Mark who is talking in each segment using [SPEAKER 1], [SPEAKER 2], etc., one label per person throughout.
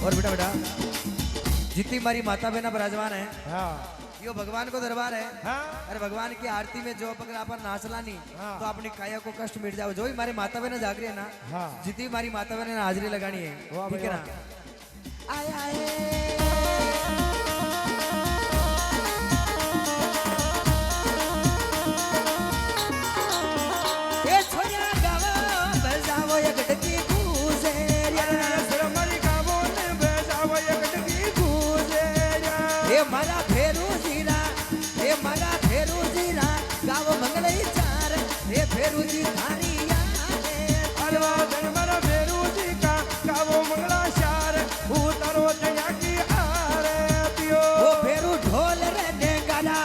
[SPEAKER 1] और बेटा बेटा जितनी हमारी माता बहना विराजमान है
[SPEAKER 2] हाँ
[SPEAKER 1] यो भगवान को दरबार है।
[SPEAKER 2] हाँ
[SPEAKER 1] अरे भगवान की आरती में जो अगर अपन नाचला नहीं
[SPEAKER 2] हाँ।
[SPEAKER 1] तो अपनी काया को कष्ट मिट जाओ। जो ही हमारी माता बहना जाग रही है ना
[SPEAKER 2] हाँ।
[SPEAKER 1] जितनी हमारी माता बहना ने हाजिरी लगानी है
[SPEAKER 2] वाह
[SPEAKER 1] ठीक है
[SPEAKER 2] भाई,
[SPEAKER 1] ना। आए आए ए छोरा गावा बजाओ ये गटकी गूंजे ए मारा फेरू जीरा ए मारा फेरू जीरा गावो मंगलई चार ए फेरू जी थारी
[SPEAKER 2] अरवा धनमरा फेरू जी का गावो मंगला शार उतरो जया की आरतियो
[SPEAKER 1] ओ फेरू ढोल रे नेगारा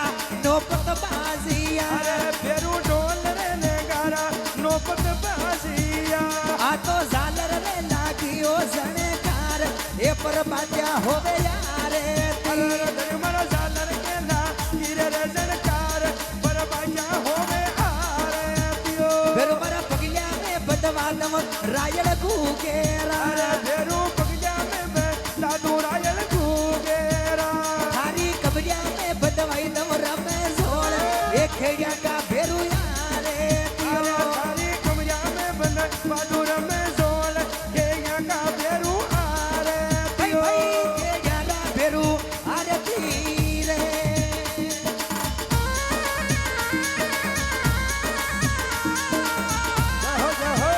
[SPEAKER 1] नौपत बाजिया
[SPEAKER 2] अरे फेरू ढोल रे नेगारा नौपत बाजिया
[SPEAKER 1] आ तो झालर रे लागियो जणकार ए पर बाजा होवे यारे
[SPEAKER 2] अरे धनमरा झालर के ना गिरे रे जनकार पर बाजा होवे आरतियो
[SPEAKER 1] फेरू मारा पगलिया में बदवानम रायल गुगेरा
[SPEAKER 2] अरे फेरू पगजा में दादू रायल गुगेरा
[SPEAKER 1] थारी कबरिया में बदवाई नम रमे जोड़ ए खेड़िया का फेरू यारे
[SPEAKER 2] अरे थारी कमरा में बंद बहादुर में जोल के यहाँ का फेरू
[SPEAKER 1] भाई
[SPEAKER 2] आरतियो
[SPEAKER 1] भाई खेड़िया का फेरू आरती रे
[SPEAKER 2] जहो जहो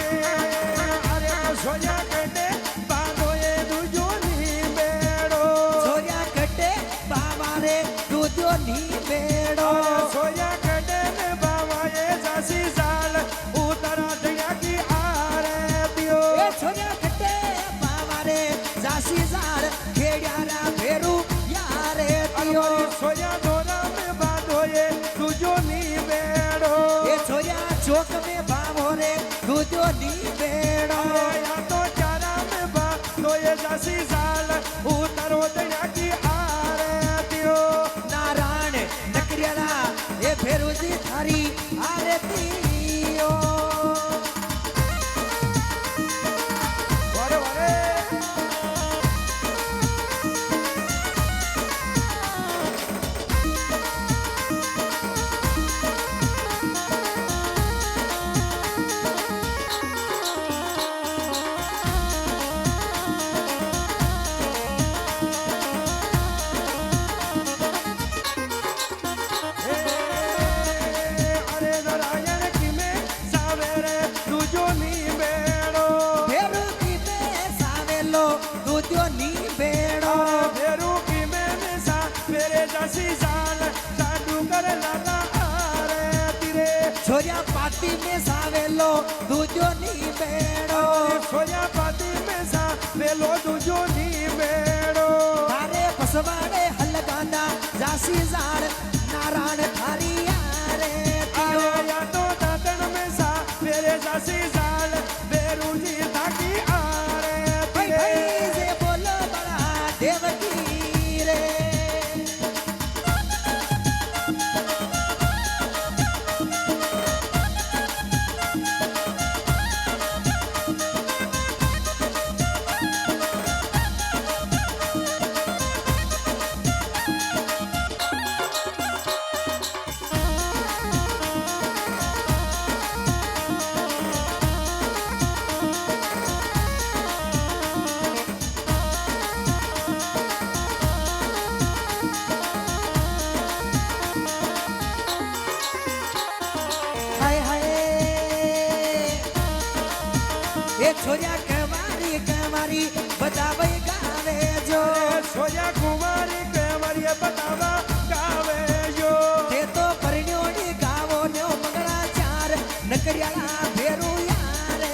[SPEAKER 2] अरे सोया कटे बांधो ये दुजोनी बेड़ो
[SPEAKER 1] सोया कटे बाबारे दूधो नी बेड़ो
[SPEAKER 2] सोया कटे ने बाबा ये सासी साल उतरा दया की आरतियो
[SPEAKER 1] ए सोया कटे बाबारे जासी जार खेड़ियारा फेरू यारे तियो
[SPEAKER 2] सोया डोरा में बांधो ये दुजोनी बेड़ो
[SPEAKER 1] ए सोया चौक में बाबो रे दूधो नी बेड़ो
[SPEAKER 2] या तो चारा में बांधो ये सासी साल उतरो दया की आरतियो
[SPEAKER 1] नारायण नकरियाला ए फेरू जी थारी आरतियो
[SPEAKER 2] वारे वारे अरे नारायण की में सावेरे दुजोनी बेड़ो
[SPEAKER 1] फेरू की में सावेलो दूधो नी बेड़ो
[SPEAKER 2] फेरू की में सा मेरे जसी साल साडू कर लाला आरे तिरे
[SPEAKER 1] छोरिया पाती में सावेलो दूधो नी बेड़ो
[SPEAKER 2] सोया पाती में सा वेलो दुजोनी बेड़ो
[SPEAKER 1] थारे पसवाड़े हलगाना जासी जार नारायण थारी यारे
[SPEAKER 2] अरे या तो दातन में सा मेरे जसी साल बेरू जी ताकी आरे
[SPEAKER 1] भाई
[SPEAKER 2] तिरे
[SPEAKER 1] भाई से बोलो बड़ा देवकी रे हाय हाय ये छोरिया कमारी बतावे गावे जो
[SPEAKER 2] सोया कुमारी के मरिए बतावा गावे जो
[SPEAKER 1] ते तो परिण्योनी गावो न्यो मंगला चार नकरियाला फेरू यारे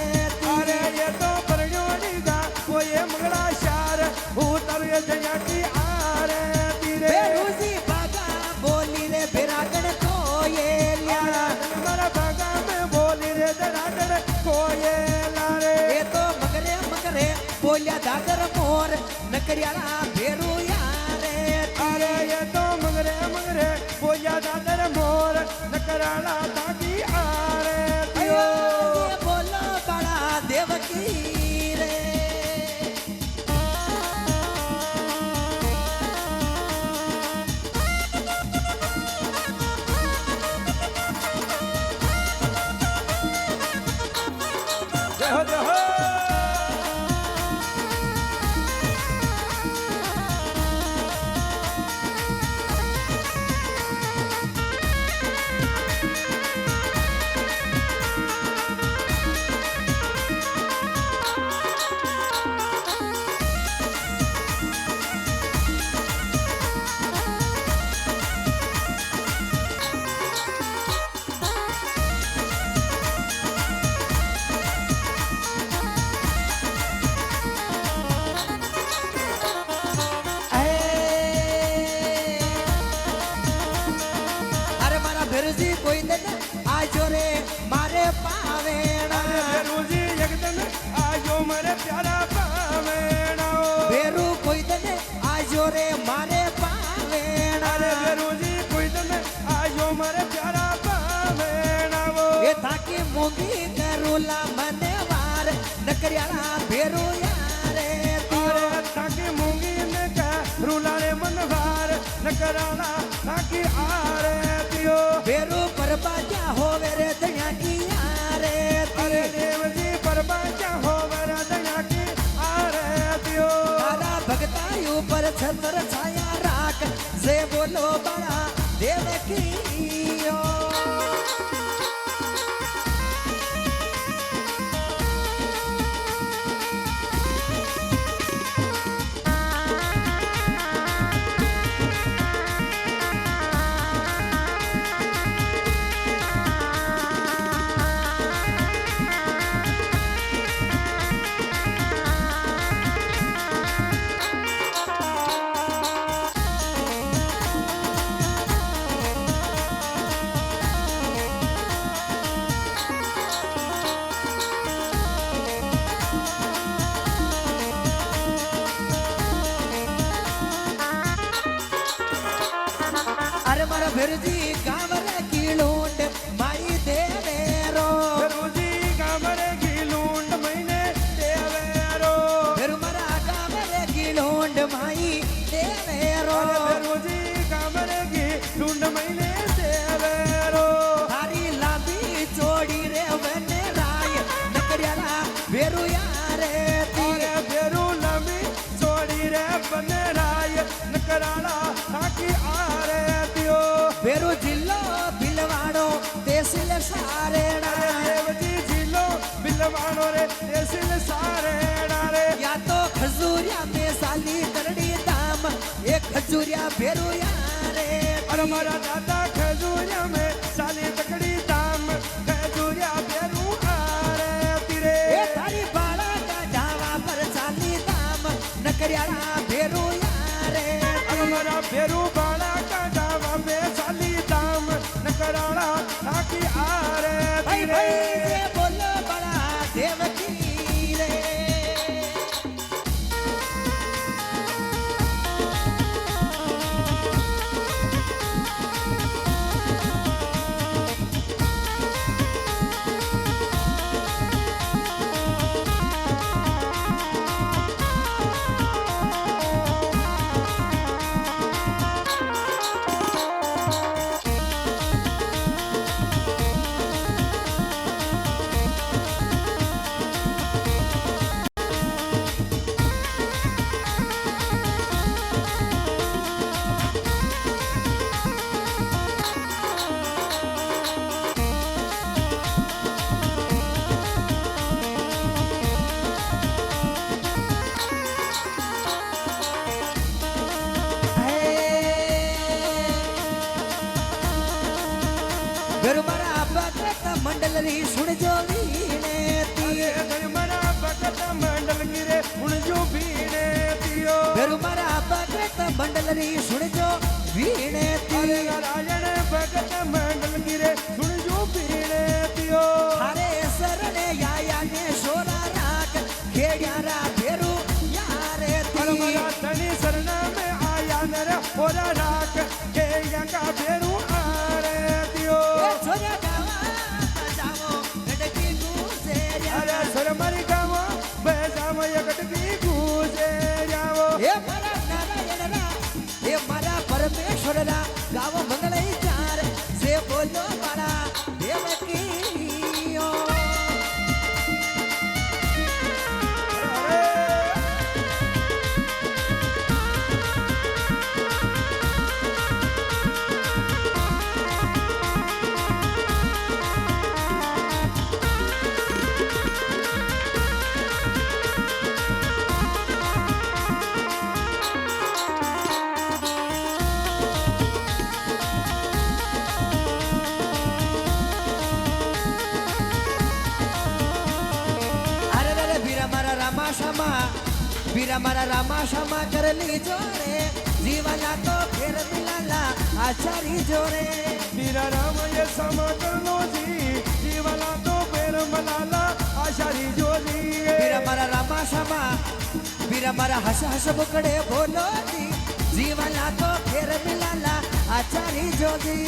[SPEAKER 2] अरे ये तो परजोनी गा वो ये मंगला शार उतर ये जया की आरे तिरे
[SPEAKER 1] फेरू जी बागा बोली रे बिरागण को ये लिया
[SPEAKER 2] मरा बागा में बोली रे दरागड़ कोये लारे
[SPEAKER 1] ये तो मगरे बोलिया दागर मोर नकरियाला फेरू यारे
[SPEAKER 2] नकराला ताकी आरे
[SPEAKER 1] अयो
[SPEAKER 2] दियो
[SPEAKER 1] ये बोलो बड़ा देवकी रे
[SPEAKER 2] जय हो जय हो
[SPEAKER 1] अरे मारा भेरुजी कोई दिन आजो रे मारे पावेणा
[SPEAKER 2] अरे भेरूजी एक दिन आयो मारे प्यारा पावेणा
[SPEAKER 1] भेरू कोई दिन आजो रे मारे पावेणा
[SPEAKER 2] अरे भेरूजी कोई दिन आयो मारे प्यारा पावेणा
[SPEAKER 1] ये थाकी मूंगी करूला मने वार नकरियाला भेरू यारे
[SPEAKER 2] अरे ताकी मूंगी ने का रूला रे मनवार नकराला ताकी आरे दियो
[SPEAKER 1] भेरू परबा क्या होवे रे दया की यारे
[SPEAKER 2] अरे देवजी परबाचा हो वरा दया की आरे दियो
[SPEAKER 1] तारा भगताई ऊपर छतर छाया राख जे बोलो बड़ा देवकी ओ अरे मारा भेरुजी गाँव रे की लूंड माई देवेरो
[SPEAKER 2] भेरूजी कामरे की लूंड महीने देवेरो
[SPEAKER 1] भेरू मारा गाँव रे की लूंड माई देवेरो
[SPEAKER 2] अरे भेरूजी कामरे की लूंड महीने देवेरो
[SPEAKER 1] थारी लांबी चोड़ी रे वने राय नकरियाला भेरू यारे
[SPEAKER 2] अरे भेरू लंबी चोड़ी रे बनराय नकराला ताकी आरे दियो
[SPEAKER 1] भेरू जिल्लो भिलवाड़ो तेसिल सारेड़ा
[SPEAKER 2] अरे देवजी जिलो बिलवानो रे देसिल सारे डारे
[SPEAKER 1] या तो खजूरिया में साली करड़ी दाम एक खजूरिया भेरू यारे
[SPEAKER 2] अरे मारा दादा खजूरिया में साली तकड़ी दाम खजूरिया बेरू आरे तिरे
[SPEAKER 1] ए थारी बाड़ा का ढावा पर साली दाम नकरियाला भेरू यारे
[SPEAKER 2] अरे मारा बेरू बाला का दावा में साली दाम नकराला ताकी आरे
[SPEAKER 1] भाई
[SPEAKER 2] तिरे
[SPEAKER 1] भाई ये बोलो बड़ा देवकी रे ગરબરા ભગત મંડલરી સુણજો વીણેતી
[SPEAKER 2] ગરબરા ભગત મંડલ ગીરે ઉણજો ભીણેતીઓ
[SPEAKER 1] ગરબરા ભગત મંડલરી સુણજો વીણેતી
[SPEAKER 2] રાયણ ભગત મંડલ ગીરે સુણજો ભીણેતીઓ
[SPEAKER 1] હારે સરણે યાયા ને સોરા રાખ ખેડિયારા ભેરુ યારે
[SPEAKER 2] પરમરા ધણી શરણ में आया नर और राख के यंगा भेरू आरे दियो
[SPEAKER 1] वीरा मारा रामा क्षमा कर ली जोरे जीवाला तो फिर मिलाला आचारी जोरे
[SPEAKER 2] वीरा राम ये समा कर लो जी जीवाला तो फिर मलाला आशारी जोजी
[SPEAKER 1] वीरा मारा रामा क्षमा वीरा मारा हस हस बुकड़े बोलो जी जीवाला तो फिर मिलाला आचारी जोजी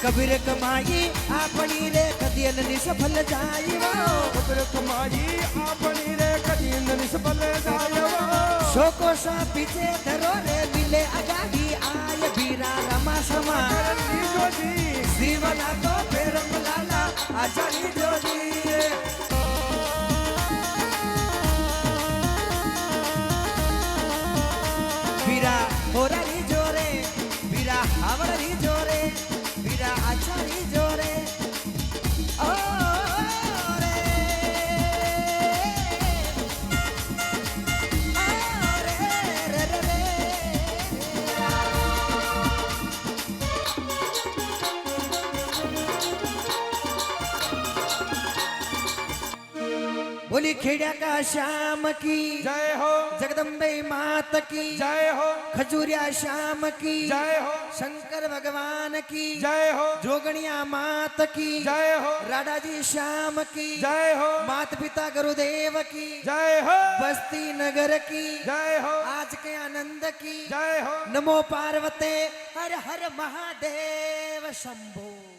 [SPEAKER 1] कबीर कमाई आपणी रे कदियन निसफल जाईवो
[SPEAKER 2] कबीर कमाई आपणी रे कदियन निसफल जाईवो
[SPEAKER 1] शोको सा पीछे धरो रे मिले आगाही आय वीरा रमा क्षमा
[SPEAKER 2] करनी जोजी
[SPEAKER 1] जीवना तो फेर मलाला आचारी जोजी वीरा होरारी जोरे वीरा हावड़ी जोरे वीरा आचारी जोरे ओ रे ओ रे रे रे बोली खेड़ा का श्याम की
[SPEAKER 2] जय हो
[SPEAKER 1] जगदम्बे मात की
[SPEAKER 2] जय हो
[SPEAKER 1] खजूरिया श्याम की
[SPEAKER 2] जय हो
[SPEAKER 1] शंकर भगवान की
[SPEAKER 2] जय हो
[SPEAKER 1] जोगणिया मात की
[SPEAKER 2] जय हो
[SPEAKER 1] राधा जी श्याम की
[SPEAKER 2] जय हो
[SPEAKER 1] मात पिता गुरुदेव की
[SPEAKER 2] जय हो
[SPEAKER 1] बस्ती नगर की
[SPEAKER 2] जय हो
[SPEAKER 1] आज के आनंद की
[SPEAKER 2] जय हो
[SPEAKER 1] नमो पार्वते हर हर महादेव शंभो